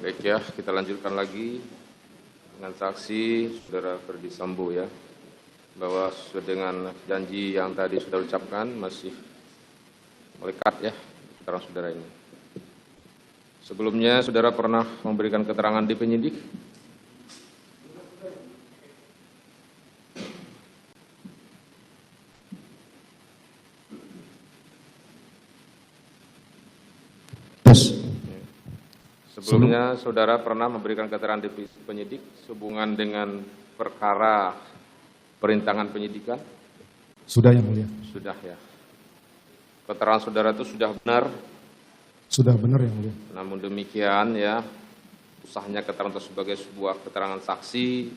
Baik ya, kita lanjutkan lagi dengan saksi Saudara Ferdy Sambo ya, bahwa sesuai dengan janji yang tadi sudah ucapkan masih melekat ya keterangan saudara ini. Sebelumnya saudara pernah memberikan keterangan di penyidik? Sebelumnya saudara pernah memberikan keterangan di penyidik sehubungan dengan perkara perintangan penyidikan? Sudah, Yang Mulia. Sudah ya. Keterangan saudara itu sudah benar? Sudah benar, Yang Mulia. Namun demikian ya, usahanya keterangan itu sebagai sebuah keterangan saksi,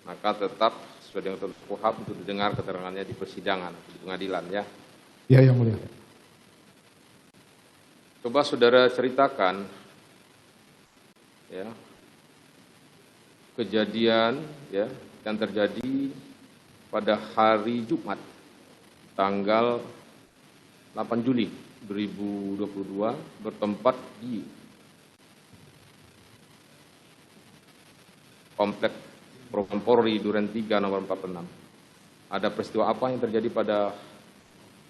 maka tetap sesuai dengan ketentuan KUHP untuk didengar keterangannya di persidangan, di pengadilan ya. Ya, Yang Mulia. Coba saudara ceritakan ya kejadian ya yang terjadi pada hari Jumat tanggal 8 Juli 2022 bertempat di Komplek Propam Polri Duren 3 nomor 46. Ada peristiwa apa yang terjadi pada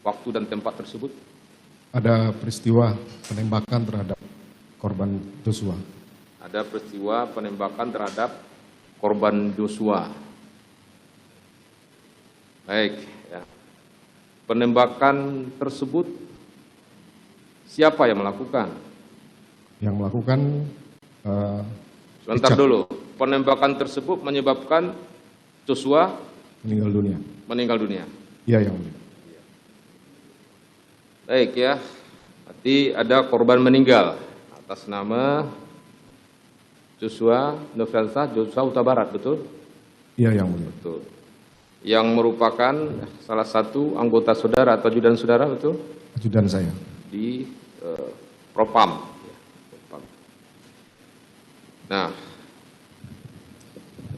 waktu dan tempat tersebut? Ada peristiwa penembakan terhadap korban Joshua. Ada peristiwa penembakan terhadap korban Joshua. Baik, ya. Penembakan tersebut siapa yang melakukan? Yang melakukan Sebentar Richard. dulu. Penembakan tersebut menyebabkan Joshua Meninggal dunia. meninggal dunia. Iya, Yang Mulia. Baik ya. Berarti ada korban meninggal atas nama Joshua Nofriansah Joshua Huta Barat, betul? Iya, Yang Mulia. Betul. Yang merupakan salah satu anggota saudara atau ajudan saudara, betul? Ajudan saya. Di Propam. Nah,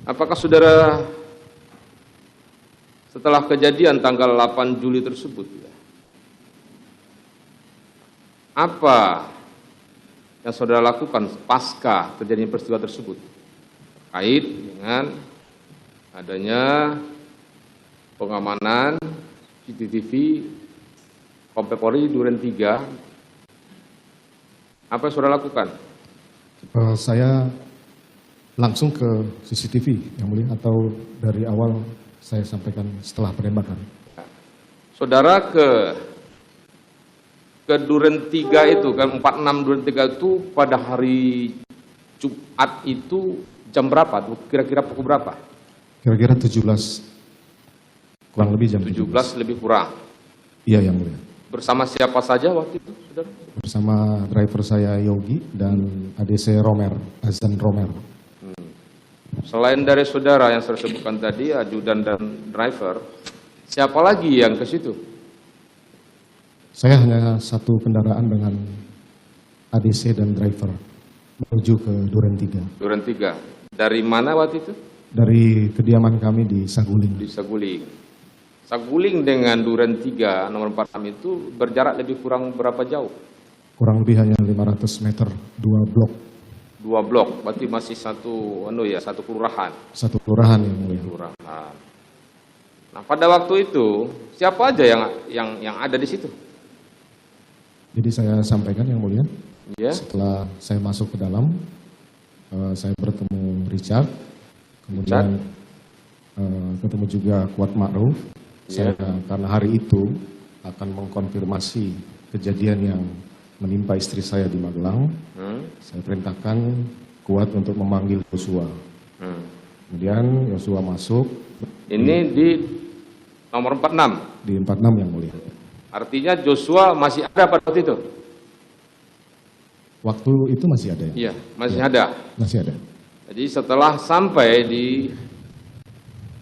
apakah saudara setelah kejadian tanggal 8 Juli tersebut, apa yang saudara lakukan pasca terjadinya peristiwa tersebut terkait dengan adanya pengamanan CCTV Komplek Polri Duren 3? Apa yang saudara lakukan? Saya langsung ke CCTV, Yang Mulia, atau dari awal saya sampaikan setelah penembakan. Saudara ke Duren 3 itu kan 46 Duren 3 itu pada hari Jumat itu jam berapa? Kira-kira pukul berapa? Kira-kira 17, kurang lebih jam 17 lebih kurang. Iya, Yang Mulia. Bersama siapa saja waktu itu, saudara? Bersama driver saya Yogi dan ADC Romer, Azan Romer. Selain dari saudara yang saya sebutkan tadi, ajudan dan driver, siapa lagi yang ke situ? Saya hanya satu kendaraan dengan ADC dan driver menuju ke Duren 3. Duren 3. Dari mana waktu itu? Dari kediaman kami di Saguling. Di Saguling. Saguling dengan Duren 3 nomor 46 itu berjarak lebih kurang berapa jauh? Kurang lebih hanya 500 meter, 2 blok. 2 blok, berarti masih satu kelurahan. Satu kelurahan, Yang Mulia. Kelurahan. Nah, pada waktu itu siapa aja yang ada di situ? Jadi saya sampaikan, Yang Mulia, Ya. setelah saya masuk ke dalam, saya bertemu Richard, kemudian ketemu juga Kuat Ma'ruf. Ya. Saya karena hari itu akan mengkonfirmasi kejadian yang menimpa istri saya di Magelang. Saya perintahkan Kuat untuk memanggil Joshua. Kemudian Joshua masuk. Ini di nomor 46. Di 46, Yang Mulia. Artinya Joshua masih ada pada waktu itu? Waktu itu masih ada, ya? Iya, masih ada. Masih ada. Jadi setelah sampai di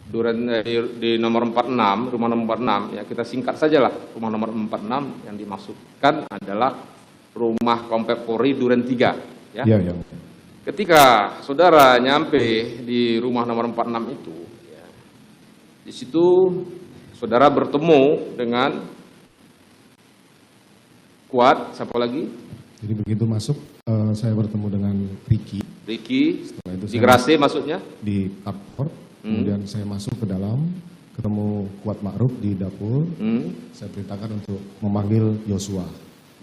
Duren di nomor 46, rumah nomor 46, ya kita singkat sajalah, rumah nomor 46 yang dimaksudkan adalah rumah Komplek Polri Duren 3. Ya. Iya, Yang Mulia. Ketika saudara nyampe di rumah nomor 46 itu, ya, di situ saudara bertemu dengan Kuat, siapa lagi? Jadi begitu masuk, Saya bertemu dengan Ricky. Ricky, Setelah itu di Grace maksudnya? di carport. Kemudian saya masuk ke dalam, ketemu Kuat Ma'ruf di dapur. Saya perintahkan untuk memanggil Joshua.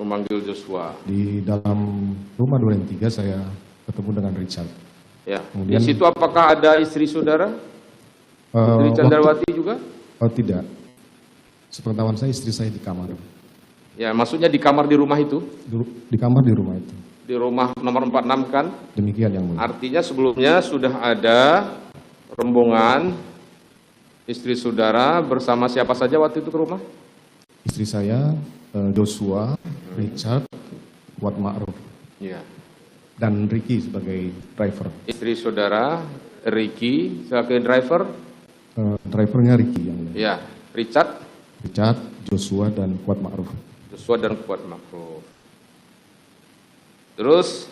Memanggil Joshua. Di dalam rumah Duren 3 saya ketemu dengan Richard. Ya. Kemudian, di situ apakah ada istri saudara? Putri Candrawati juga? Oh tidak. Sepengetahuan saya istri saya di kamar. Ya, maksudnya di kamar di rumah itu? Di kamar di rumah itu. Di rumah nomor 46 kan? Demikian yang mulia. Artinya sebelumnya sudah ada rombongan istri saudara bersama siapa saja waktu itu ke rumah? Istri saya, Joshua, Richard, Kuat Ma'ruf, Ya. dan Ricky sebagai driver. Istri saudara, Ricky sebagai driver? Drivernya Ricky yang mulia. Ya. Richard, Joshua, dan Kuat Ma'ruf. Joshua dan Kuat Ma'ruf. Terus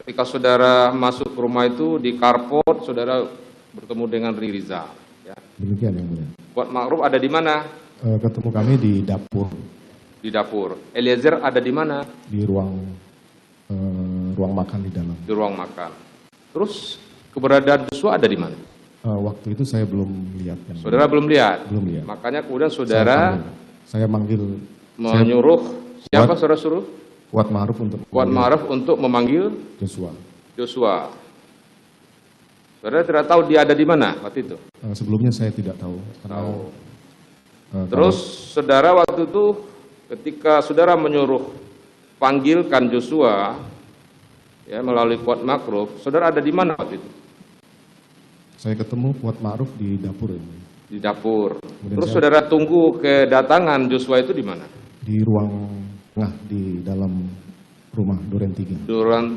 ketika saudara masuk ke rumah itu di carport, saudara bertemu dengan Riza. Ya. Demikian yang mulia. Kuat Ma'ruf ada di mana? Ketemu kami di dapur. Di dapur. Eliezer ada di mana? Di ruang makan di dalam. Di ruang makan. Terus keberadaan Joshua ada di mana? Waktu itu saya belum lihat. Saudara belum lihat? Belum lihat. Makanya kemudian saudara saya manggil. Menyuruh siapa saudara suruh? Kuat Ma'ruf untuk memanggil Joshua. Saudara tidak tahu dia ada di mana waktu itu? Sebelumnya saya tidak tahu. Terus saudara waktu itu ketika saudara menyuruh panggilkan Joshua ya melalui Kuat Ma'ruf, saudara ada di mana waktu itu? Saya ketemu Kuat Ma'ruf di dapur ini. Di dapur. Terus saudara tunggu kedatangan Joshua itu di mana? Di ruang tengah di dalam rumah Duren 3.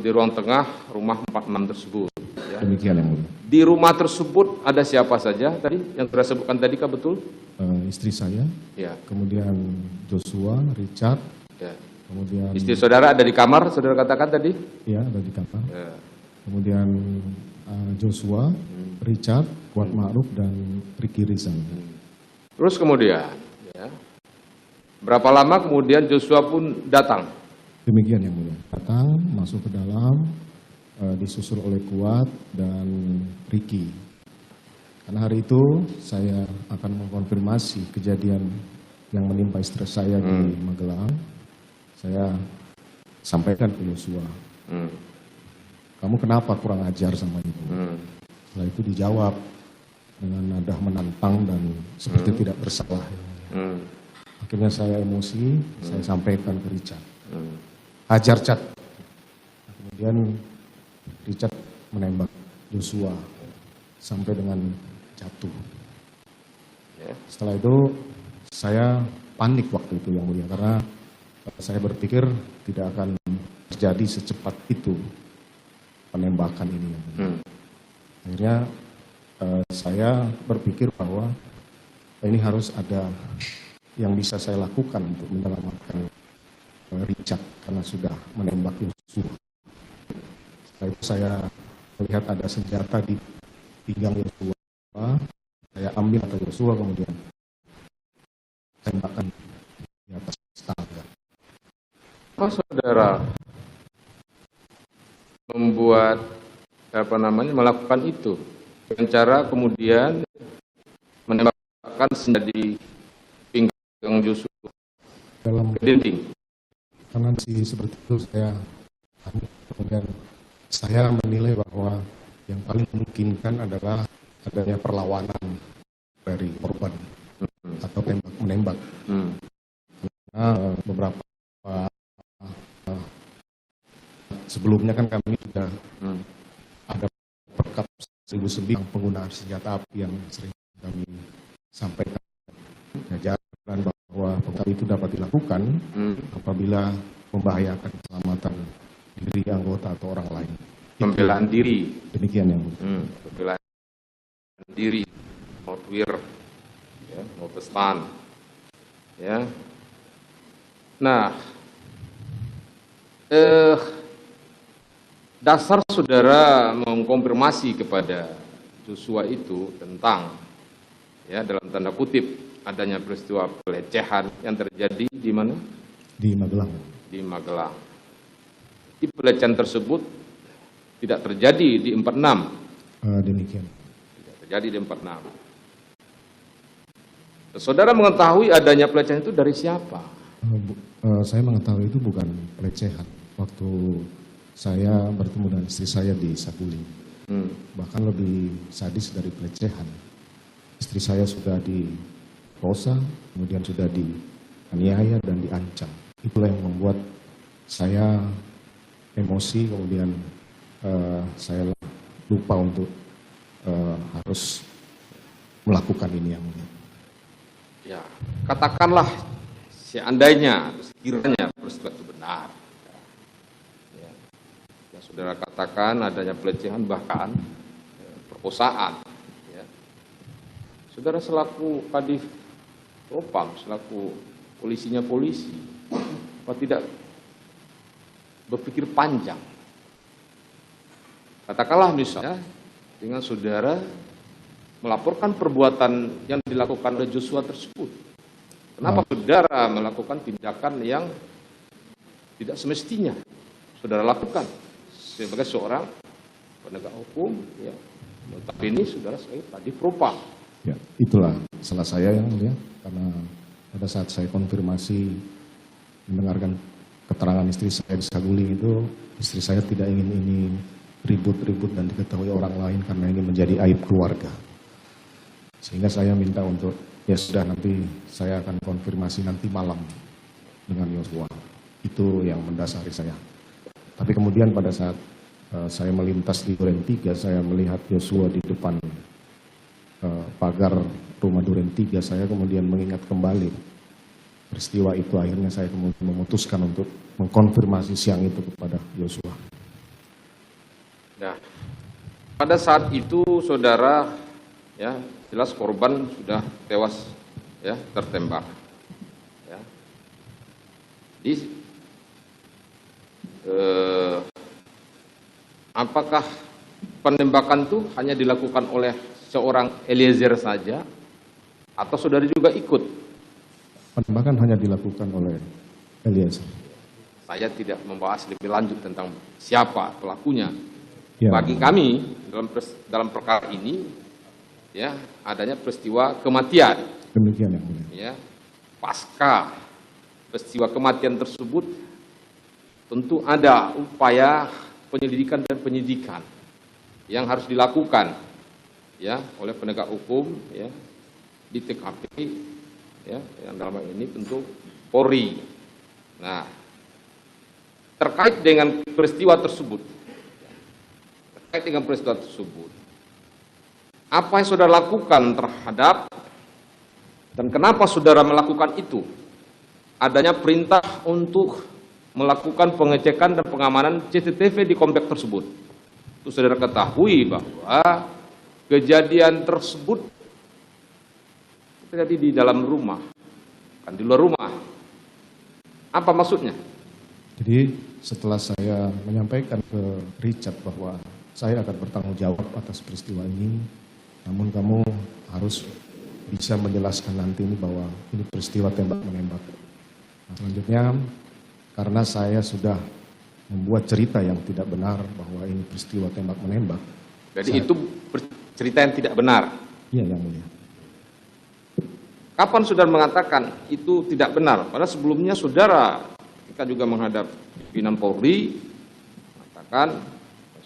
Di ruang tengah rumah 46 tersebut. Ya. Demikian yang mulia. Di rumah tersebut ada siapa saja tadi yang sudah sebutkan tadi kah betul? Istri saya, ya. Kemudian Joshua, Richard, ya. Kemudian istri saudara ada di kamar, saudara katakan tadi? Ya, ada di kamar. Ya. Kemudian Joshua, Richard, Kuat Ma'ruf, dan Ricky Rizal. Terus kemudian, ya, berapa lama kemudian Joshua pun datang? Demikian yang mulia. Datang, masuk ke dalam, disusul oleh Kuat dan Ricky. Karena hari itu saya akan mengkonfirmasi kejadian yang menimpa istri saya di Magelang. Saya sampaikan ke Joshua. Kamu kenapa kurang ajar sama ibu? Setelah itu dijawab dengan nada menantang dan seperti tidak bersalah. Akhirnya saya emosi, saya sampaikan ke Richard. Hajar, Cat. Kemudian Richard menembak Joshua sampai dengan jatuh. Setelah itu saya panik waktu itu yang mulia karena saya berpikir tidak akan terjadi secepat itu penembakan ini. Akhirnya saya berpikir bahwa ini harus ada yang bisa saya lakukan untuk menyelamatkan Richard karena sudah menembak Joshua. Setelah itu saya melihat ada senjata di pinggang Joshua. Saya ambil atau Joshua kemudian tembakan di atas tangga. Apa saudara melakukan itu dengan cara kemudian menembakkan senjata di pinggang Joshua dalam dinding? Karena seperti itu kemudian saya menilai bahwa yang paling memungkinkan adalah adanya perlawanan dari korban atau menembak. Karena beberapa sebelumnya kan kami sudah ada perkap 1009 penggunaan senjata api yang sering kami sampaikan jajaran bahwa perkap itu dapat dilakukan apabila membahayakan keselamatan diri anggota atau orang lain. Pembelaan diri. Demikian yang pembelaan diri, mau wir, ya, mau pestan, ya. Nah, dasar saudara mengkonfirmasi kepada Joshua itu tentang, ya, dalam tanda kutip adanya peristiwa pelecehan yang terjadi di mana? Di Magelang. Di Magelang. pelecehan tersebut tidak terjadi di 46. Demikian. Tidak terjadi di 46. Saudara mengetahui adanya pelecehan itu dari siapa? Saya mengetahui itu bukan pelecehan. Waktu saya bertemu dengan istri saya di Saguling, bahkan lebih sadis dari pelecehan. Istri saya sudah diperkosa, kemudian sudah dianiaya dan diancam. Itulah yang membuat saya emosi, kemudian saya lupa untuk harus melakukan ini yang mulia. Ya, katakanlah seandainya, sekiranya peristiwa itu benar. Ya, yang saudara katakan adanya pelecehan bahkan perkosaan. Ya. Saudara selaku Kadif Propam, selaku polisinya polisi, apa tidak berpikir panjang? Katakanlah misalnya dengan saudara melaporkan perbuatan yang dilakukan oleh Joshua tersebut. Kenapa saudara melakukan tindakan yang tidak semestinya saudara lakukan sebagai seorang penegak hukum, ya. Tapi ini saudara sebagai Kadif Propam. Ya, itulah salah saya yang mulia, karena pada saat saya konfirmasi mendengarkan keterangan istri saya di Saguling itu, istri saya tidak ingin ini ribut-ribut dan diketahui orang lain karena ini menjadi aib keluarga. Sehingga saya minta untuk, ya sudah nanti saya akan konfirmasi nanti malam dengan Yosua. Itu yang mendasari saya. Tapi kemudian pada saat saya melintas di Duren 3, saya melihat Yosua di depan pagar rumah Duren 3, saya kemudian mengingat kembali peristiwa itu. Akhirnya saya kemudian memutuskan untuk mengkonfirmasi siang itu kepada Yosua. Nah, pada saat itu saudara, ya jelas korban sudah tewas, ya tertembak. Ya. Apakah penembakan itu hanya dilakukan oleh seorang Eliezer saja, atau saudara juga ikut? Penembakan hanya dilakukan oleh Eliezer. Saya tidak membahas lebih lanjut tentang siapa pelakunya. Ya. Bagi kami dalam perkara ini, ya adanya peristiwa kematian. Demikian yang mulia. Ya, pasca peristiwa kematian tersebut, tentu ada upaya penyelidikan dan penyidikan yang harus dilakukan, ya oleh penegak hukum, ya di TKP, ya yang dalam hal ini tentu Polri. Nah, terkait dengan peristiwa tersebut, apa yang saudara lakukan terhadap dan kenapa saudara melakukan itu? Adanya perintah untuk melakukan pengecekan dan pengamanan CCTV di komplek tersebut. Itu saudara ketahui bahwa kejadian tersebut terjadi di dalam rumah, kan di luar rumah. Apa maksudnya? Jadi setelah saya menyampaikan ke Richard bahwa saya akan bertanggung jawab atas peristiwa ini, namun kamu harus bisa menjelaskan nanti ini bahwa ini peristiwa tembak-menembak. Nah, selanjutnya, karena saya sudah membuat cerita yang tidak benar bahwa ini peristiwa tembak-menembak. Jadi itu cerita yang tidak benar? Iya, yang mulia. Kapan saudara mengatakan itu tidak benar? Padahal sebelumnya saudara, kita juga menghadap pimpinan Polri, mengatakan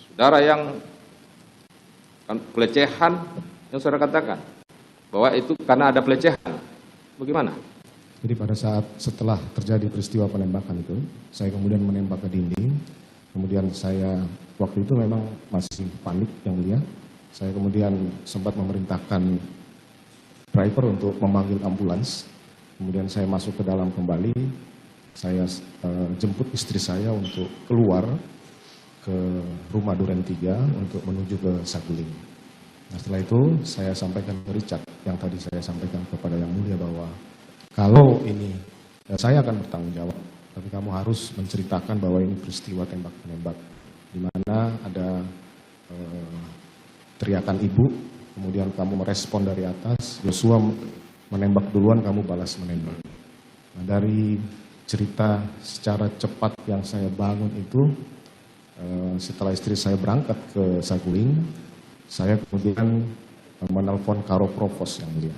saudara yang pelecehan yang saudara katakan bahwa itu karena ada pelecehan. Bagaimana? Jadi pada saat setelah terjadi peristiwa penembakan itu, saya kemudian menembak ke dinding. Kemudian saya waktu itu memang masih panik yang mulia. Saya kemudian sempat memerintahkan driver untuk memanggil ambulans. Kemudian saya masuk ke dalam kembali. Saya jemput istri saya untuk keluar ke rumah Duren 3 untuk menuju ke Saguling. Nah, setelah itu saya sampaikan ke Richard yang tadi saya sampaikan kepada yang mulia bahwa kalau ini saya akan bertanggung jawab, tapi kamu harus menceritakan bahwa ini peristiwa tembak-menembak, di mana ada teriakan ibu, kemudian kamu merespon dari atas, Joshua menembak duluan, kamu balas menembak. Nah, dari cerita secara cepat yang saya bangun itu, Setelah istri saya berangkat ke Saguling, saya kemudian menelpon Karo Provos yang mulia.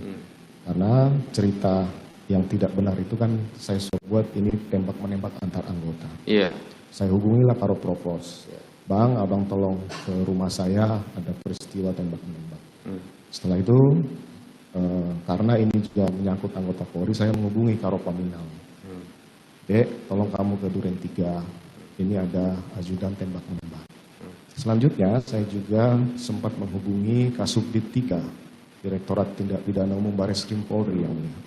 Karena cerita yang tidak benar itu kan saya buat ini tembak menembak antar anggota. Iya. Saya hubungilah Karo Provos. Bang, abang tolong ke rumah saya, ada peristiwa tembak menembak. Setelah itu karena ini juga menyangkut anggota Polri, saya menghubungi Karo Paminal. Dek, tolong kamu ke Duren 3, ini ada ajudan tembak menembak. Selanjutnya saya juga sempat menghubungi Kasubdit 3, Direktorat Tindak Pidana Umum Bareskrim Polri yang mulia.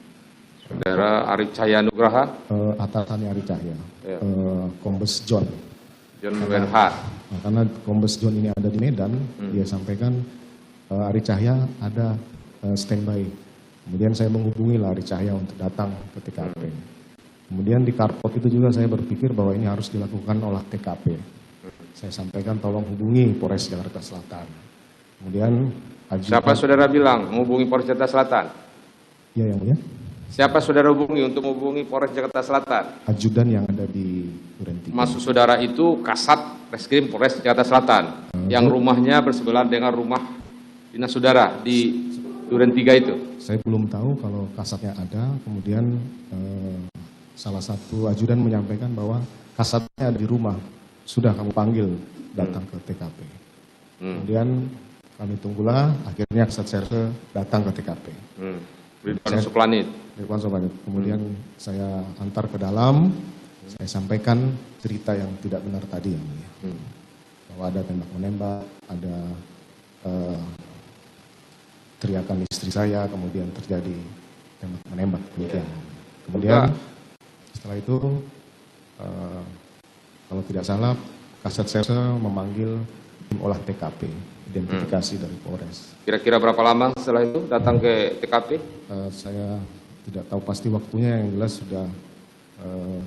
Saudara Ari Cahya Nugraha, Atasannya Ari Cahya, Ya. Kombes John. John Bernhard. Nah, karena Kombes John ini ada di Medan, dia sampaikan Ari Cahya ada standby. Kemudian saya menghubungi Ari Cahya untuk datang ke TKP. Kemudian di Karpot itu juga saya berpikir bahwa ini harus dilakukan olah TKP. Saya sampaikan tolong hubungi Polres Jakarta Selatan. Kemudian Siapa saudara bilang menghubungi Polres Jakarta Selatan? Ya yang mulia. Siapa saudara hubungi untuk menghubungi Polres Jakarta Selatan? Ajudan yang ada di Duren 3. Maksud saudara itu Kasat Reskrim Polres Jakarta Selatan, yang rumahnya bersebelahan dengan rumah dinas saudara di Duren 3 itu? Saya belum tahu kalau kasatnya ada, kemudian salah satu ajudan menyampaikan bahwa kasatnya ada di rumah, sudah kamu panggil datang ke TKP. Kemudian kami tunggulah, akhirnya kasat serse datang ke TKP. Ridwan Suplanit. Ridwan Suplanit. Kemudian saya antar ke dalam, saya sampaikan cerita yang tidak benar tadi yang mulia. Bahwa ada tembak menembak, ada teriakan istri saya, kemudian terjadi tembak menembak. Kemudian setelah itu kalau tidak salah Kasat Serse memanggil tim olah TKP, identifikasi dari Polres. Kira-kira berapa lama setelah itu datang ke TKP? Saya tidak tahu pasti waktunya, yang jelas sudah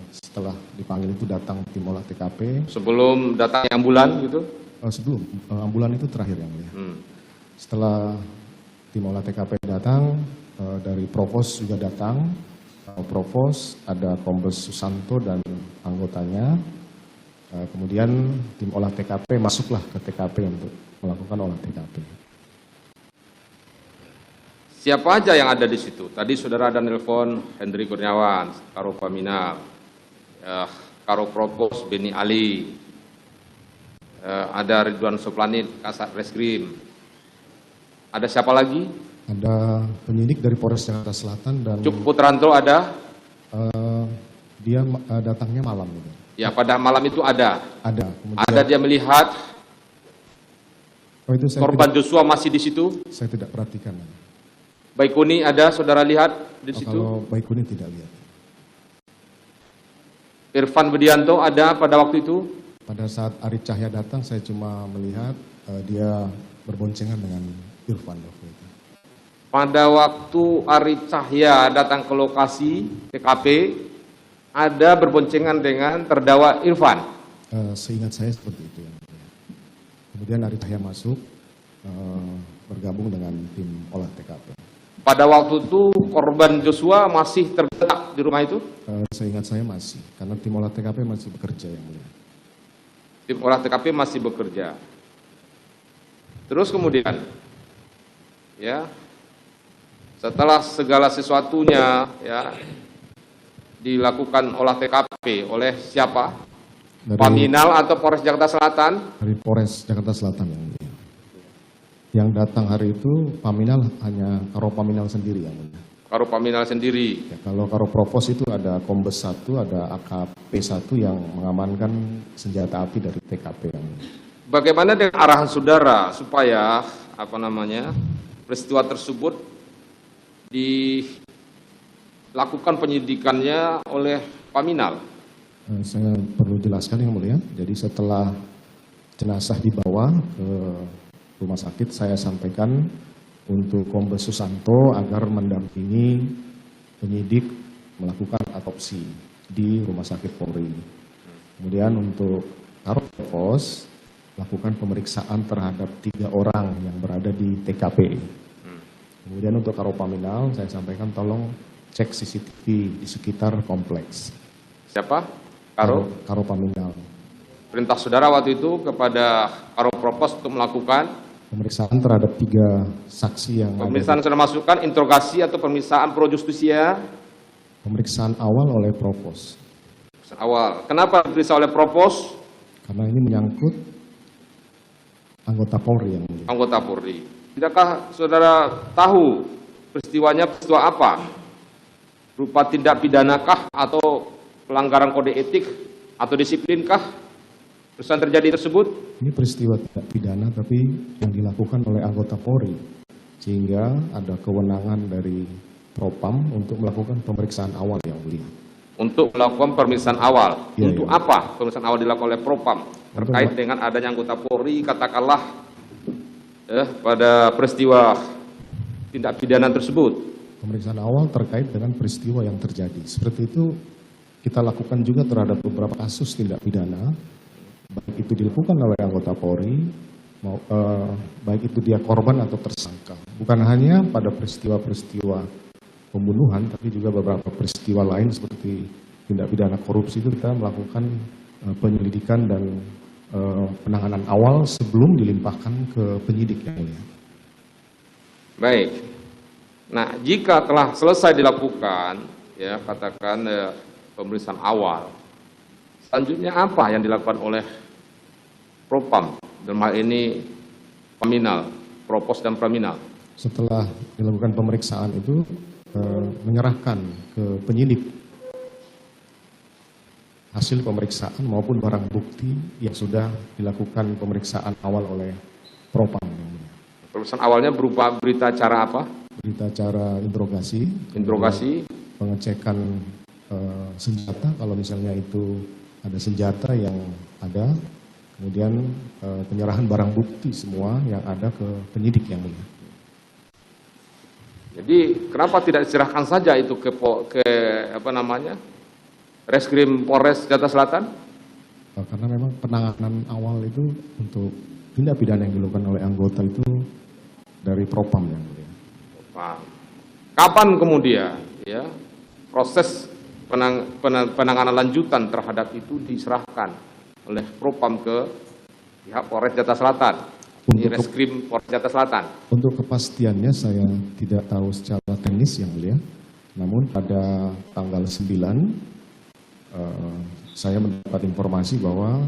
setelah dipanggil itu datang tim olah TKP. Sebelum datangnya ambulan gitu? Sebelum ambulan itu terakhir yang mulia. Setelah tim olah TKP datang, dari Provos juga datang. Provos ada Kombes Susanto dan anggotanya. Kemudian tim olah TKP masuklah ke TKP untuk melakukan olah TKP. Siapa aja yang ada di situ? Tadi saudara ada nelpon Hendri Kurniawan, Karo Paminal, Karo Provos Beni Ali, ada Ridwan Suplanit, Kasat Reskrim. Ada siapa lagi? Ada penyidik dari Polres Jakarta Selatan dan Cuk Putranto ada? Dia datangnya malam. Gitu. Ya, pada malam itu ada. Ada. Ada dia melihat itu korban Joshua masih di situ? Saya tidak perhatikan. Baikuni ada saudara lihat di situ? Kalau Baikuni tidak lihat. Irfan Budianto ada pada waktu itu? Pada saat Ari Cahya datang, saya cuma melihat dia berboncengan dengan Irfan waktu itu. Pada waktu Ari Cahya datang ke lokasi TKP, ada berboncengan dengan terdakwa Irfan? Seingat saya seperti itu. Kemudian Ari Cahya masuk, bergabung dengan tim olah TKP. Pada waktu itu korban Joshua masih tergeletak di rumah itu? Seingat saya masih, karena tim olah TKP masih bekerja yang mulia. Tim olah TKP masih bekerja. Terus kemudian, ya, setelah segala sesuatunya ya dilakukan olah TKP oleh siapa? Paminal atau Polres Jakarta Selatan? Dari Polres Jakarta Selatan yang mulia. Yang datang hari itu Paminal hanya Karo Paminal sendiri yang mulia. Karo Paminal sendiri. Ya, kalau Karo Provos itu ada Kombes 1, ada AKP 1 yang mengamankan senjata api dari TKP yang mulia. Bagaimana dengan arahan saudara supaya peristiwa tersebut dilakukan penyidikannya oleh Paminal? Saya perlu jelaskan yang mulia. Jadi setelah jenazah dibawa ke rumah sakit, saya sampaikan untuk Kombes Susanto agar mendampingi penyidik melakukan autopsi di rumah sakit Polri. Kemudian untuk Karo Provos lakukan pemeriksaan terhadap 3 orang yang berada di TKP. Kemudian untuk Karo Paminal saya sampaikan tolong cek CCTV di sekitar kompleks. Siapa? Karo Paminal. perintah saudara waktu itu kepada Karo Propos untuk melakukan pemeriksaan terhadap 3 saksi yang pemeriksaan sudah masukkan, interogasi atau pemeriksaan pro justisia? Pemeriksaan awal oleh Propos. Pemeriksaan awal. Kenapa diperiksa oleh Propos? Karena ini menyangkut anggota Polri yang mulia. Anggota Polri. Tidakkah saudara tahu peristiwanya peristiwa apa? Berupa tindak pidanakah atau pelanggaran kode etik atau disiplinkah peristiwa terjadi tersebut? Ini peristiwa tidak pidana tapi yang dilakukan oleh anggota Polri, sehingga ada kewenangan dari Propam untuk melakukan pemeriksaan awal yang mulia. Untuk melakukan pemeriksaan awal. Ya, Untuk ya. apa pemeriksaan awal dilakukan oleh Propam terkait dengan adanya anggota Polri katakanlah pada peristiwa tindak pidana tersebut? Pemeriksaan awal terkait dengan peristiwa yang terjadi. Seperti itu kita lakukan juga terhadap beberapa kasus tindak pidana, baik itu dilakukan oleh anggota Polri, baik itu dia korban atau tersangka. Bukan hanya pada peristiwa-peristiwa pembunuhan, tapi juga beberapa peristiwa lain seperti tindak pidana korupsi itu kita melakukan penyelidikan dan penanganan awal sebelum dilimpahkan ke penyidik yang mulia. Baik. Nah, jika telah selesai dilakukan, ya katakan pemeriksaan awal, selanjutnya apa yang dilakukan oleh Propam, dalam hal ini Paminal, Propos dan Paminal? Setelah dilakukan pemeriksaan itu menyerahkan ke penyidik hasil pemeriksaan maupun barang bukti yang sudah dilakukan pemeriksaan awal oleh Propam. Pemeriksaan awalnya berupa berita acara apa? Berita acara interogasi, pengecekan senjata kalau misalnya itu ada senjata yang ada, kemudian penyerahan barang bukti semua yang ada ke penyidik yang mulia. Jadi kenapa tidak diserahkan saja itu ke Reskrim Polres Jakarta Selatan? Karena memang penanganan awal itu untuk tindak pidana yang dilakukan oleh anggota itu dari Propam yang mulia. Kapan kemudian ya proses penanganan lanjutan terhadap itu diserahkan oleh Propam ke pihak Polres Jakarta Selatan, di Reskrim Polres Jakarta Selatan? Untuk kepastiannya saya tidak tahu secara teknis yang mulia, namun pada tanggal 9 saya mendapat informasi bahwa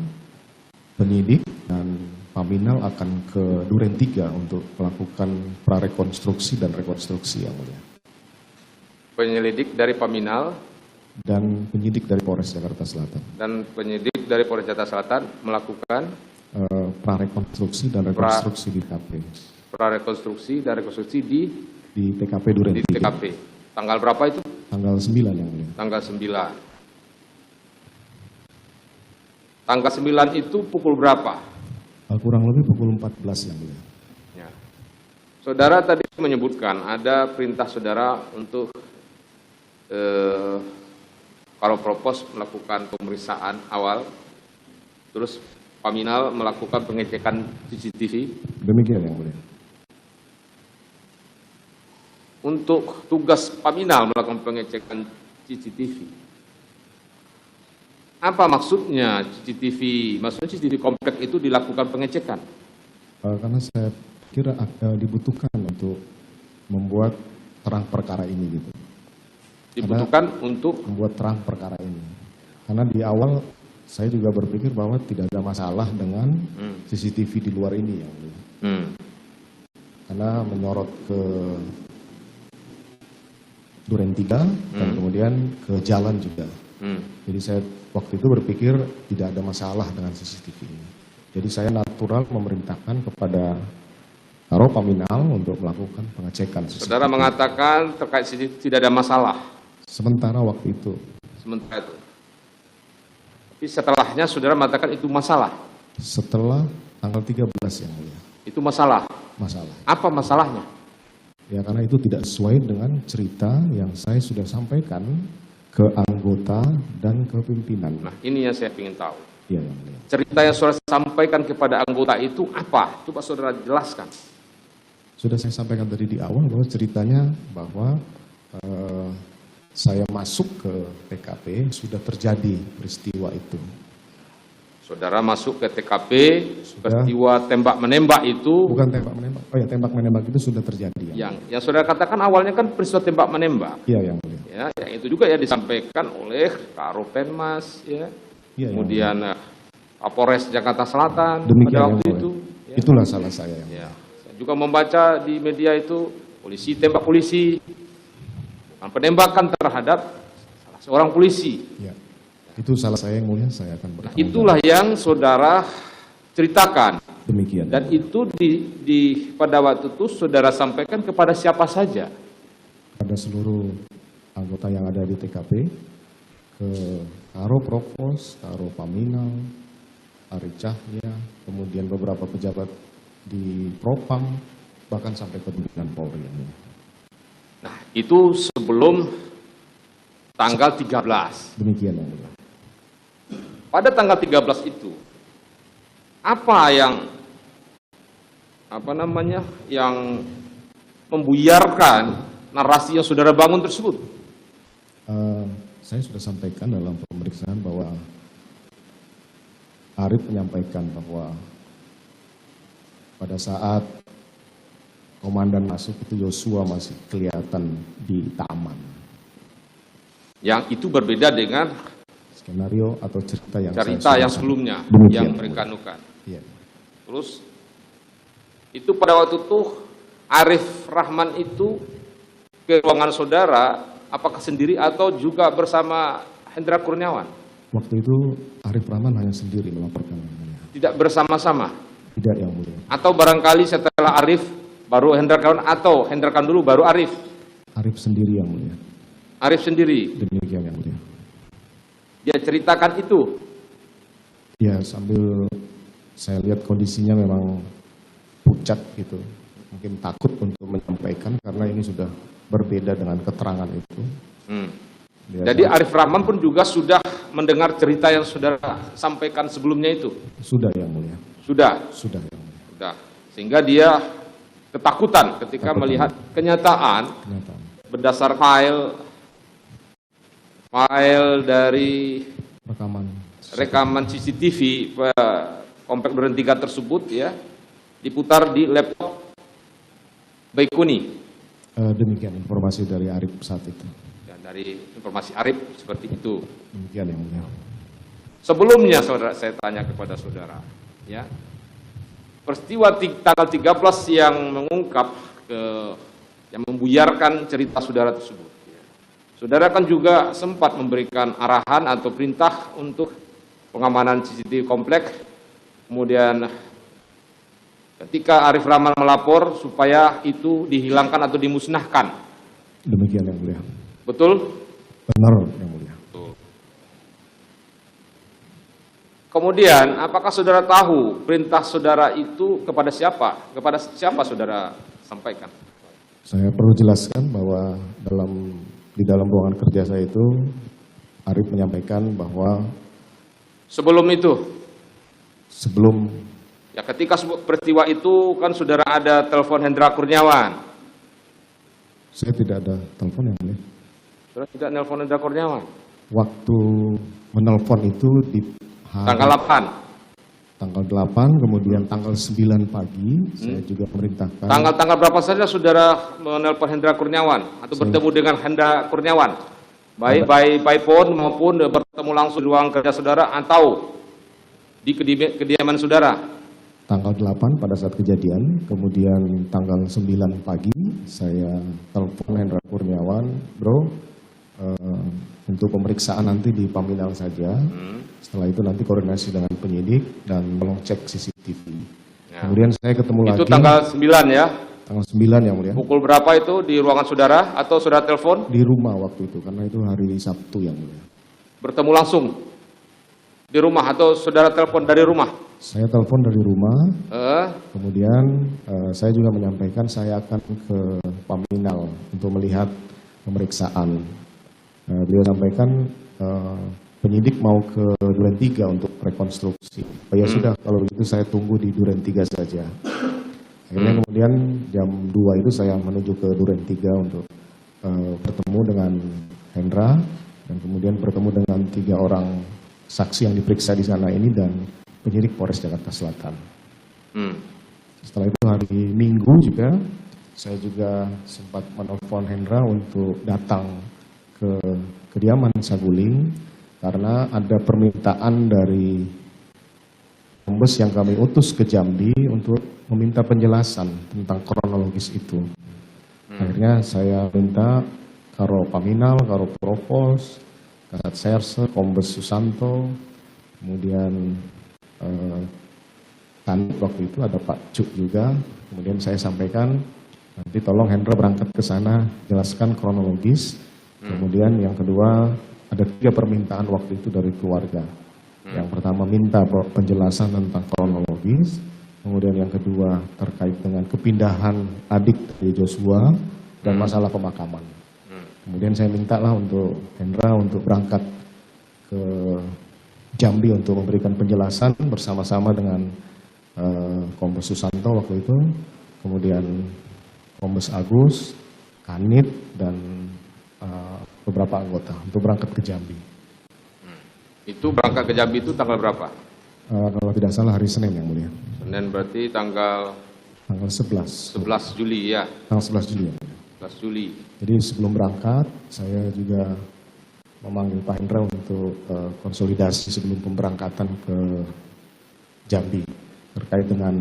penyidik dan Paminal akan ke Duren 3 untuk melakukan prarekonstruksi dan rekonstruksi yang mulia. Penyelidik dari Paminal dan penyidik dari Polres Jakarta Selatan. Dan penyidik dari Polres Jakarta Selatan melakukan prarekonstruksi dan rekonstruksi di TKP. Prarekonstruksi dan rekonstruksi di TKP Duren 3. Di TKP. Tanggal berapa itu? Tanggal 9 yang mulia. Tanggal 9. Tanggal 9 itu pukul berapa? Kurang lebih pukul 14 yang mulia. Ya. Saudara tadi menyebutkan ada perintah saudara untuk Karo Propos melakukan pemeriksaan awal, terus Paminal melakukan pengecekan CCTV. Demikian yang mulia. Untuk tugas Paminal melakukan pengecekan CCTV, apa maksudnya CCTV? Maksudnya CCTV komplek itu dilakukan pengecekan? Karena saya kira dibutuhkan untuk membuat terang perkara ini gitu. Dibutuhkan untuk membuat terang perkara ini. Karena di awal saya juga berpikir bahwa tidak ada masalah dengan CCTV di luar ini yang mulia. Karena menyorot ke Duren 3 dan kemudian ke jalan juga. Jadi saya waktu itu berpikir tidak ada masalah dengan CCTV ini. Jadi saya natural memerintahkan kepada Karo Paminal untuk melakukan pengecekan CCTV. Saudara mengatakan terkait CCTV tidak ada masalah. Sementara waktu itu. Sementara itu. Tapi setelahnya saudara mengatakan itu masalah. Setelah tanggal 13 yang mulia. Itu masalah. Masalah. Apa masalahnya? Ya karena itu tidak sesuai dengan cerita yang saya sudah sampaikan ke anggota dan ke pimpinan. Nah, ini yang saya ingin tahu. Iya, yang mulia. Cerita yang saudara sampaikan kepada anggota itu apa? Coba saudara jelaskan. Sudah saya sampaikan tadi di awal bahwa ceritanya bahwa saya masuk ke TKP sudah terjadi peristiwa itu. Saudara masuk ke TKP, peristiwa tembak-menembak itu... Bukan tembak-menembak, oh ya tembak-menembak itu sudah terjadi. Yang saudara katakan awalnya kan peristiwa tembak-menembak. Iya, yang mulia. Ya, yang itu juga ya disampaikan oleh Karopenmas, ya. Ya, kemudian Kapolres Jakarta Selatan demikian pada waktu yang itu. Ya. Itulah salah saya. Ya. Saya juga membaca di media itu polisi tembak polisi, bukan penembakan terhadap salah seorang polisi. Ya. Itu salah saya yang mulia, saya akan bertanggung jawab. Itulah yang saudara ceritakan. Demikian. Dan itu pada waktu itu saudara sampaikan kepada siapa saja? Pada seluruh anggota yang ada di TKP, ke Karo Provos, Karo Paminal, Ari Cahya, kemudian beberapa pejabat di Propam, bahkan sampai ke pimpinan Polri. Nah, itu sebelum tanggal 13. Demikian yang mulia. Pada tanggal 13 itu, apa yang membuyarkan narasi yang saudara bangun tersebut? Saya sudah sampaikan dalam pemeriksaan bahwa Arif menyampaikan bahwa pada saat komandan masuk itu Yosua masih kelihatan di taman. Yang itu berbeda dengan skenario atau cerita yang sebelumnya. Demikian. Yang mereka anukan. Iya. Terus itu pada waktu itu Arif Rahman itu ke ruangan saudara apakah sendiri atau juga bersama Hendra Kurniawan? Waktu itu Arif Rahman hanya sendiri melaporkan. Tidak bersama-sama? Tidak yang mulia. Atau barangkali setelah Arif baru Hendra Kurniawan atau Hendra Kurniawan dulu baru Arif? Arif sendiri yang mulia. Arif sendiri? Demikian yang mulia. Dia ceritakan itu? Ya, sambil saya lihat kondisinya memang pucat gitu. Mungkin takut untuk menyampaikan karena ini sudah berbeda dengan keterangan itu. Jadi Arif Rahman pun juga sudah mendengar cerita yang saudara sampaikan sebelumnya itu? Sudah yang mulia. Sudah? Sudah yang mulia. Sudah. Sehingga dia ketakutan ketika melihat kenyataan berdasar file dari rekaman CCTV Komplek Duren 3 tersebut ya diputar di laptop Baikuni. Demikian informasi dari Arif saat itu. Ya, dari informasi Arif seperti itu. Demikian yang mulia. Sebelumnya saudara, saya tanya kepada saudara, ya peristiwa tanggal 13 yang mengungkap yang membuyarkan cerita saudara tersebut. Saudara kan juga sempat memberikan arahan atau perintah untuk pengamanan CCTV komplek. Kemudian ketika Arif Rahman melapor supaya itu dihilangkan atau dimusnahkan. Demikian yang mulia. Betul? Benar yang mulia. Betul. Kemudian apakah saudara tahu perintah saudara itu kepada siapa? Kepada siapa saudara sampaikan? Saya perlu jelaskan bahwa di dalam ruangan kerja saya itu, Arif menyampaikan bahwa sebelum ya ketika peristiwa itu kan saudara ada telepon Hendra Kurniawan. Saya tidak ada telepon yang mulia. Saudara tidak nelpon Hendra Kurniawan? Waktu menelpon itu di tanggal 8. Tanggal 8, kemudian tanggal 9 pagi, saya juga memerintahkan. Tanggal berapa saja saudara menelpon Hendra Kurniawan atau bertemu dengan Hendra Kurniawan? Baik by phone maupun bertemu langsung di ruang kerja saudara atau di kediaman saudara? Tanggal 8 pada saat kejadian, kemudian tanggal 9 pagi, saya telepon Hendra Kurniawan, bro, untuk pemeriksaan nanti di Paminal saja. Setelah itu nanti koordinasi dengan penyidik dan mengecek CCTV. Ya. Kemudian saya ketemu lagi. Itu tanggal 9 ya? Tanggal 9 yang mulia. Pukul berapa itu di ruangan saudara atau saudara telepon? Di rumah waktu itu, karena itu hari Sabtu yang mulia. Bertemu langsung di rumah atau saudara telepon dari rumah? Saya telepon dari rumah. Kemudian saya juga menyampaikan saya akan ke Paminal untuk melihat pemeriksaan. Beliau sampaikan penyidik mau ke Duren 3 untuk rekonstruksi. Oh ya sudah, kalau begitu saya tunggu di Duren 3 saja. Akhirnya kemudian jam 2 itu saya menuju ke Duren 3 untuk bertemu dengan Hendra dan kemudian bertemu dengan 3 orang saksi yang diperiksa di sana ini dan penyidik Polres Jakarta Selatan. Setelah itu hari Minggu juga, saya juga sempat menelpon Hendra untuk datang ke kediaman Saguling karena ada permintaan dari Kombes yang kami utus ke Jambi untuk meminta penjelasan tentang kronologis itu. Akhirnya saya minta Karo Paminal, Karo Provos, Kasat Serse, Kombes Susanto, kemudian waktu itu ada Pak Cuk juga, kemudian saya sampaikan nanti tolong Hendra berangkat ke sana jelaskan kronologis. Kemudian yang kedua ada 3 permintaan waktu itu dari keluarga. Yang pertama minta penjelasan tentang kronologis, kemudian yang kedua terkait dengan kepindahan adik dari Joshua dan masalah pemakaman. Kemudian saya mintalah untuk Hendra untuk berangkat ke Jambi untuk memberikan penjelasan bersama-sama dengan Kombes Susanto waktu itu, kemudian Kombes Agus, Kanit, dan beberapa anggota untuk berangkat ke Jambi. Itu berangkat ke Jambi itu tanggal berapa? Kalau tidak salah hari Senin yang mulia. Senin berarti tanggal 11 Juli ya? Tanggal 11 Juli. 11 Juli. Jadi sebelum berangkat, saya juga memanggil Pak Hendra untuk konsolidasi sebelum pemberangkatan ke Jambi terkait dengan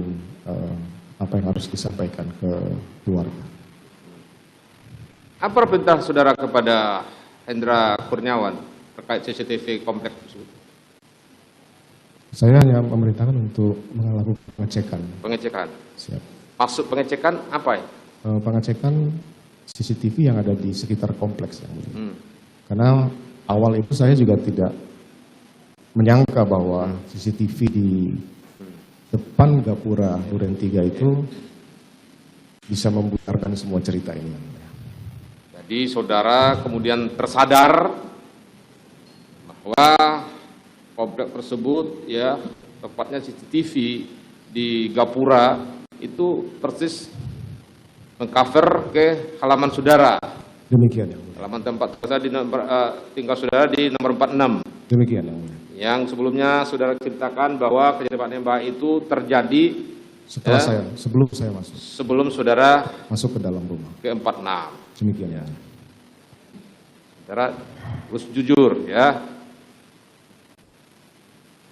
apa yang harus disampaikan ke keluarga. Apa perintah saudara kepada Hendra Kurniawan terkait CCTV kompleks tersebut? Saya hanya memerintahkan untuk melakukan pengecekan. Pengecekan? Siap. Maksud pengecekan apa ya? Pengecekan CCTV yang ada di sekitar kompleks yang mulia. Karena awal itu saya juga tidak menyangka bahwa CCTV di depan Gapura Duren 3 itu bisa membuyarkan semua cerita ini. Jadi saudara kemudian tersadar bahwa kompleks tersebut ya tepatnya CCTV di Gapura itu persis mengcover ke halaman saudara. Demikian yang mulia. Halaman tempat tinggal saudara di nomor 46. Demikian yang mulia. Yang sebelumnya saudara ceritakan bahwa kejadian penembak itu terjadi sebelum saya masuk. Sebelum saudara masuk ke dalam rumah. Ke 46. Demikian ya. Saudara harus jujur ya.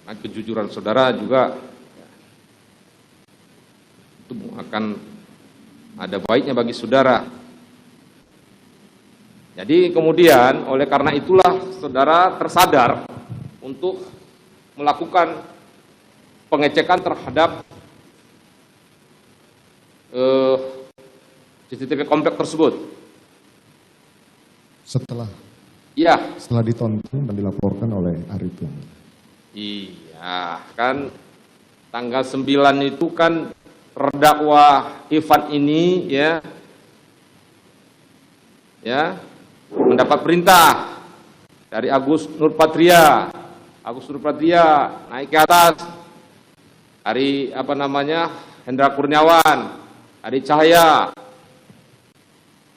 Nah, kejujuran saudara juga itu akan ada baiknya bagi saudara. Jadi kemudian oleh karena itulah saudara tersadar untuk melakukan pengecekan terhadap CCTV kompleks tersebut. Setelah ditonton dan dilaporkan oleh Arifin. Iya, kan tanggal 9 itu kan terdakwa Ivan ini ya mendapat perintah dari Agus Nurpatria naik ke atas dari Hendra Kurniawan, dari Cahaya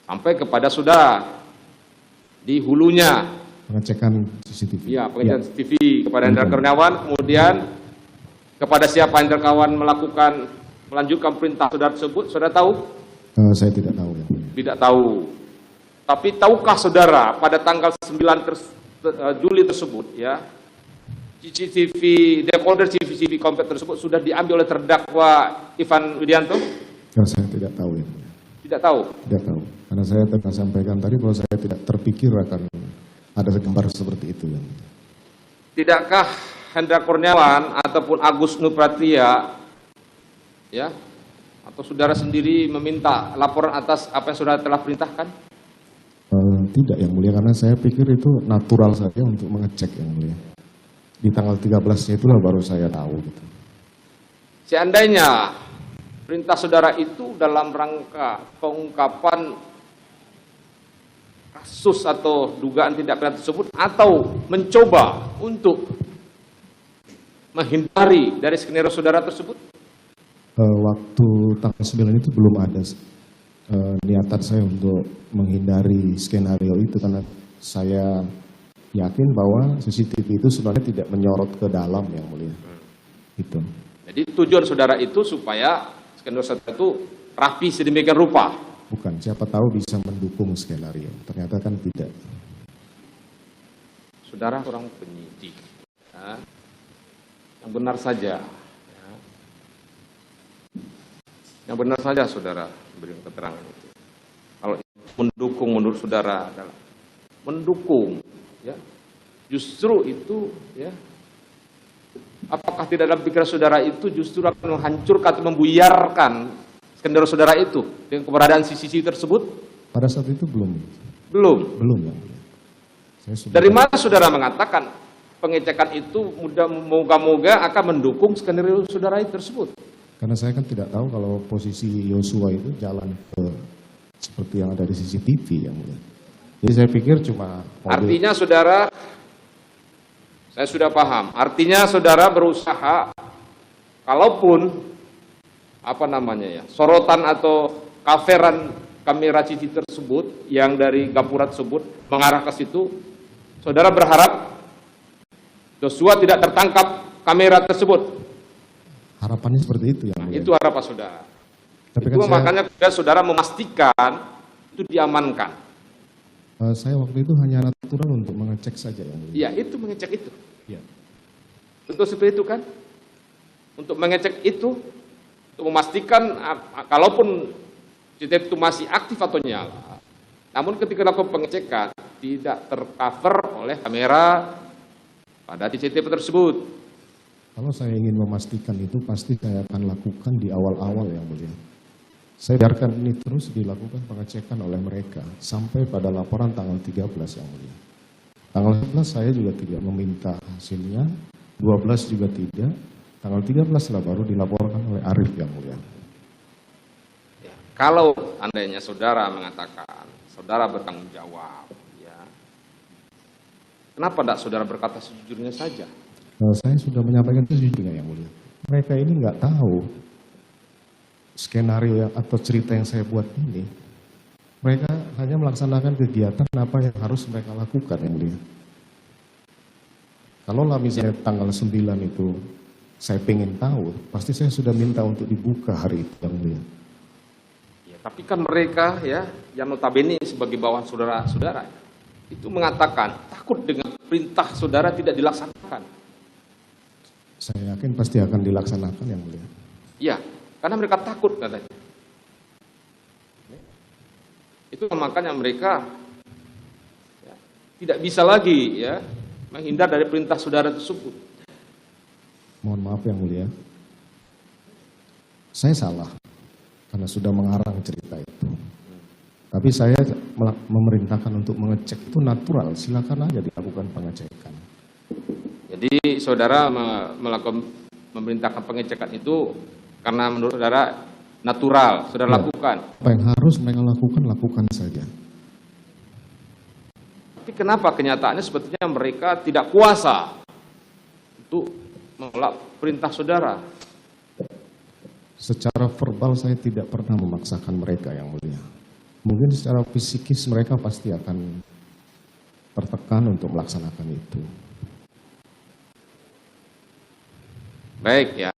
sampai kepada saudara di hulunya pengecekan CCTV. Iya, pengecekan CCTV kepada Hendra Kurniawan, kemudian kepada siapa Hendra Kurniawan melanjutkan perintah saudara tersebut, saudara tahu? Saya tidak tahu ya. Tidak tahu. Tapi tahukah saudara pada tanggal 9 Juli tersebut ya, CCTV, decoder CCTV kompleks tersebut sudah diambil oleh terdakwa Ivan Widianto? Saya tidak tahu ya. Tidak tahu? Tidak tahu. Karena saya telah sampaikan tadi bahwa saya tidak terpikir akan ada gambar seperti itu ya. Tidakkah Hendra Kurniawan ataupun Agus Nurpatria ya atau saudara sendiri meminta laporan atas apa yang saudara telah perintahkan? Tidak yang mulia, karena saya pikir itu natural saja untuk mengecek yang mulia. Di tanggal 13-nya itulah baru saya tahu gitu. Seandainya perintah saudara itu dalam rangka pengungkapan kasus atau dugaan tindak pidana tersebut atau mencoba untuk menghindari dari skenario saudara tersebut? Waktu tanggal 9 itu belum ada niatan saya untuk menghindari skenario itu, karena saya yakin bahwa CCTV itu sebenarnya tidak menyorot ke dalam yang mulia. Gitu. Jadi tujuan saudara itu supaya skenario saudara itu rapi sedemikian rupa. Bukan, siapa tahu bisa mendukung skenario. Ternyata kan tidak. Saudara orang penyidik, ya, yang benar saja, ya. Yang benar saja saudara beri keterangan itu. Kalau mendukung menurut saudara adalah mendukung, ya, justru itu, ya, apakah tidak dalam pikiran saudara itu justru akan menghancurkan atau membuyarkan skenario saudara itu dengan keberadaan CCTV tersebut? Pada saat itu belum. Belum. Ya. Dari mana saudara mengatakan pengecekan itu moga-moga akan mendukung skenario saudara tersebut? Karena saya kan tidak tahu kalau posisi Yosua itu jalan ke seperti yang ada di CCTV yang mulia. Jadi saya pikir cuma artinya saudara, saya sudah paham. Artinya saudara berusaha, kalaupun sorotan atau coveran kamera CCTV tersebut yang dari Gapura tersebut mengarah ke situ, saudara berharap Joshua tidak tertangkap kamera tersebut. Harapannya seperti itu ya. Nah, itu harapan saudara. Tapi itu kan makanya saudara memastikan itu diamankan. Saya waktu itu hanya natural untuk mengecek saja yang mulia. Iya, itu mengecek itu. Ya. Betul seperti itu kan? Untuk mengecek itu, untuk memastikan kalaupun CCTV itu masih aktif atau nyala, namun ketika dilakukan pengecekan tidak tercover oleh kamera pada CCTV tersebut. Kalau saya ingin memastikan itu pasti saya akan lakukan di awal-awal yang mulia. Saya biarkan ini terus dilakukan pengecekan oleh mereka sampai pada laporan tanggal 13 yang mulia. Tanggal 11 saya juga tidak meminta hasilnya, 12 juga tidak, tanggal 13 lah baru dilaporkan oleh Arif yang mulia. Ya, kalau andainya saudara mengatakan saudara bertanggung jawab, ya, kenapa tidak saudara berkata sejujurnya saja? Saya sudah menyampaikan sejujurnya yang mulia. Mereka ini nggak tahu skenario atau cerita yang saya buat ini. Mereka hanya melaksanakan kegiatan apa yang harus mereka lakukan yang mulia. Kalau lah misalnya tanggal 9 itu saya pengen tahu, pasti saya sudah minta untuk dibuka hari itu yang mulia. Ya, tapi kan mereka ya yang notabene sebagai bawahan saudara-saudara itu mengatakan takut dengan perintah saudara tidak dilaksanakan. Saya yakin pasti akan dilaksanakan yang mulia. Iya, karena mereka takut katanya. Itu makanya mereka ya, tidak bisa lagi ya menghindar dari perintah saudara tersebut. Mohon maaf yang mulia. Saya salah karena sudah mengarang cerita itu. Tapi saya memerintahkan untuk mengecek itu natural, silakan aja dilakukan pengecekan. Jadi saudara memerintahkan pengecekan itu karena menurut saudara natural, saudara lakukan. Apa yang harus mereka lakukan saja. Tapi kenapa kenyataannya sepertinya mereka tidak kuasa untuk menolak perintah saudara? Secara verbal saya tidak pernah memaksakan mereka yang mulia. Mungkin secara fisikis mereka pasti akan tertekan untuk melaksanakan itu. Baik ya,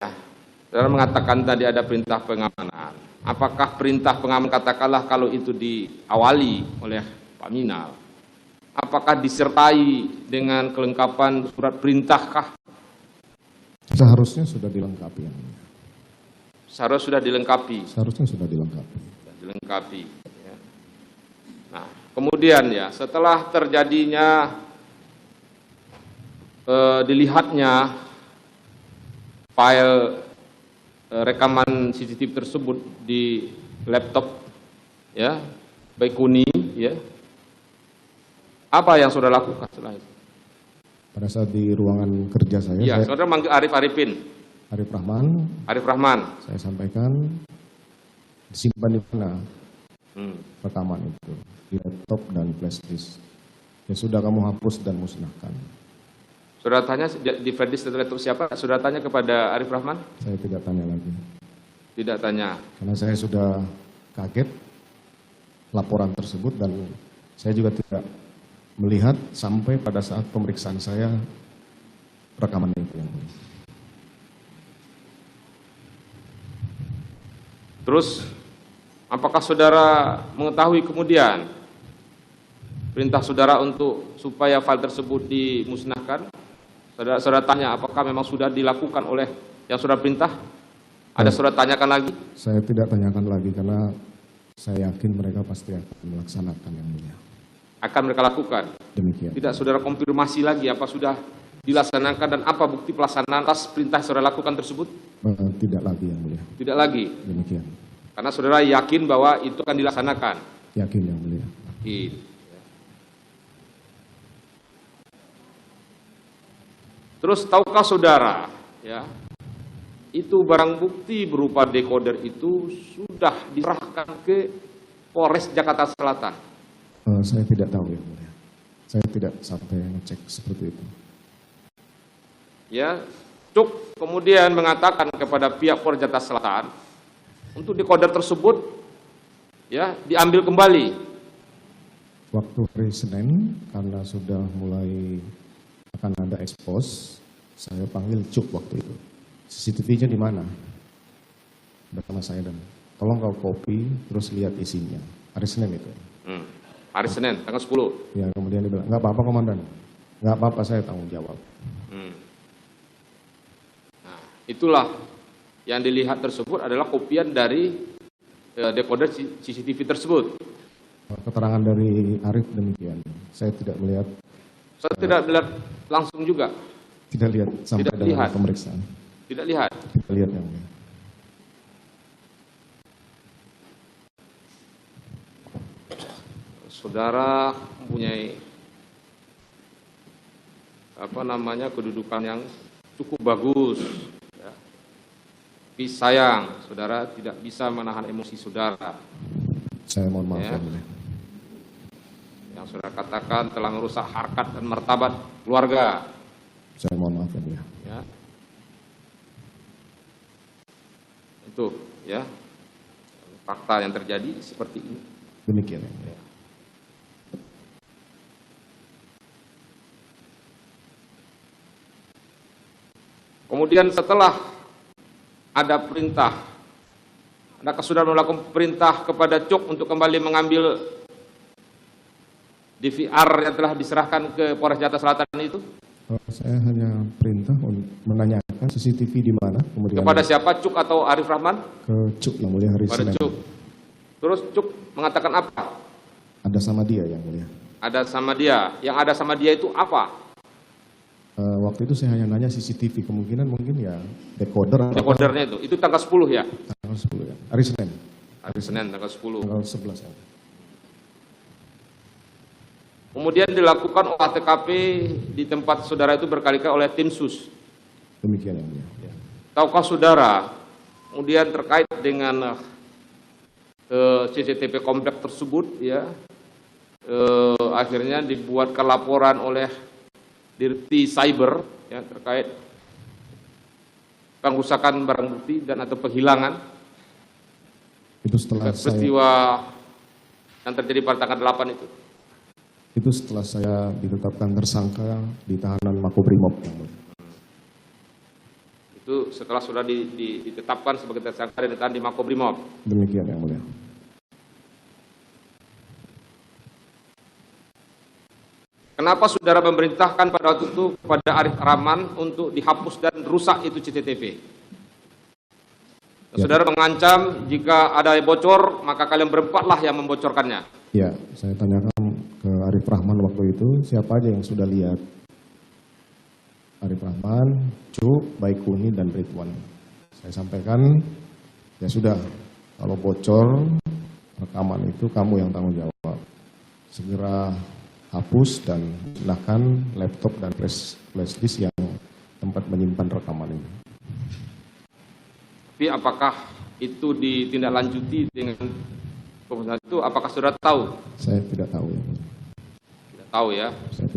saudara mengatakan tadi ada perintah pengamanan. Apakah perintah pengamanan katakanlah kalau itu diawali oleh Pak Minal, apakah disertai dengan kelengkapan surat perintahkah? Seharusnya sudah dilengkapi. Seharusnya sudah dilengkapi. Seharusnya sudah dilengkapi. Dilengkapi. Ya. Nah, kemudian ya setelah terjadinya dilihatnya file rekaman CCTV tersebut di laptop ya Baikuni ya, apa yang saudara lakukan setelah itu? Pada saat di ruangan kerja saya, ya, saudara manggil Arif Rahman, saya sampaikan disimpan di mana rekaman itu, di laptop dan flash disk. Ya sudah kamu hapus dan musnahkan. Saudara tanya di flash disk laptop siapa? Saudara tanya kepada Arif Rahman? Saya tidak tanya lagi. Tidak tanya. Karena saya sudah kaget laporan tersebut dan saya juga tidak melihat sampai pada saat pemeriksaan saya rekaman itu. Terus, apakah saudara mengetahui kemudian perintah saudara untuk supaya file tersebut dimusnahkan? Saudara tanya apakah memang sudah dilakukan oleh yang saudara perintah? Ada saudara tanyakan lagi? Saya tidak tanyakan lagi karena saya yakin mereka pasti akan melaksanakan yang mulia. Akan mereka lakukan? Demikian. Tidak saudara konfirmasi lagi apa sudah dilaksanakan dan apa bukti pelaksanaan atas perintah yang saudara lakukan tersebut? Tidak lagi yang mulia. Tidak lagi? Demikian. Karena saudara yakin bahwa itu akan dilaksanakan? Yakin yang mulia. Yakin. Terus tahukah saudara, ya, itu barang bukti berupa decoder itu sudah diserahkan ke Polres Jakarta Selatan? Saya tidak tahu yang mulia. Saya tidak sampai ngecek seperti itu. Ya, Cuk kemudian mengatakan kepada pihak Polres Jakarta Selatan untuk decoder tersebut, ya, diambil kembali. Waktu hari Senin karena sudah mulai akan ada ekspos, saya panggil Cuk waktu itu. CCTV-nya di mana? Bersama saya dan tolong kau copy terus lihat isinya. Hari Senin itu. Hari Senin, tanggal 10. Ya, kemudian dia bilang, nggak apa-apa komandan, nggak apa-apa, saya tanggung jawab. Nah, itulah yang dilihat tersebut adalah kopian dari decoder CCTV tersebut. Keterangan dari Arif demikian. Saya tidak melihat. Saya tidak melihat langsung juga. Tidak lihat sampai Tidak dalam lihat. pemeriksaan. Tidak lihat. Tidak lihat yang mulia. Saudara mempunyai kedudukan yang cukup bagus, ya. Tapi sayang saudara tidak bisa menahan emosi saudara. Saya mohon maaf Ya. yang mulia. Yang saudara katakan telah merusak harkat dan martabat keluarga, Saya mohon maaf yang mulia. ya. Itu, ya, fakta yang terjadi seperti ini. Demikian yang mulia. Kemudian setelah ada perintah, adakah saudara melakukan perintah kepada Cuk untuk kembali mengambil DVR yang telah diserahkan ke Polres Jakarta Selatan itu? Saya hanya perintah untuk menanyakan CCTV di mana, kemudian Kepada siapa, Cuk atau Arif Rahman? ke Cuk yang mulia hari Kepada Senin. Cuk. Terus Cuk mengatakan apa? Ada sama dia yang mulia. Ada sama dia. Yang ada sama dia itu apa? Waktu itu saya hanya nanya CCTV, kemungkinan mungkin ya decoder atau Decodernya itu. Itu tanggal 10 ya? tanggal 10 ya. Hari Senin. Hari Senin tanggal 10. Tanggal 11 ya. Kemudian dilakukan olah TKP di tempat saudara itu berkali-kali oleh tim sus. Demikian yang mulia. Tahukah saudara kemudian terkait dengan CCTV komplek tersebut, ya, akhirnya dibuatkan laporan oleh Dirti Cyber, ya, terkait pengrusakan barang bukti dan atau penghilangan Itu setelah saya peristiwa yang terjadi pada tanggal 8 itu. Itu setelah saya ditetapkan tersangka di tahanan Makobrimob yang mulia. Itu setelah sudah ditetapkan sebagai tersangka dan ditahan di Makobrimob. Demikian yang mulia. Kenapa saudara memerintahkan pada waktu itu kepada Arif Rahman untuk dihapus dan rusak itu CCTV? Ya. Saudara mengancam jika ada yang bocor, maka kalian berempatlah yang membocorkannya. Ya, saya tanyakan ke Arif Rahman waktu itu, siapa aja yang sudah lihat? Arif Rahman, Cuk, Baikuni, dan Ridwan. Saya sampaikan, ya sudah, kalau bocor rekaman itu kamu yang tanggung jawab. Segera hapus dan gunakan laptop dan flash disk yang tempat menyimpan rekaman ini. Tapi apakah itu ditindaklanjuti dengan pemusnahan itu? Apakah saudara tahu? Saya tidak tahu ya. Tidak tahu ya. Saya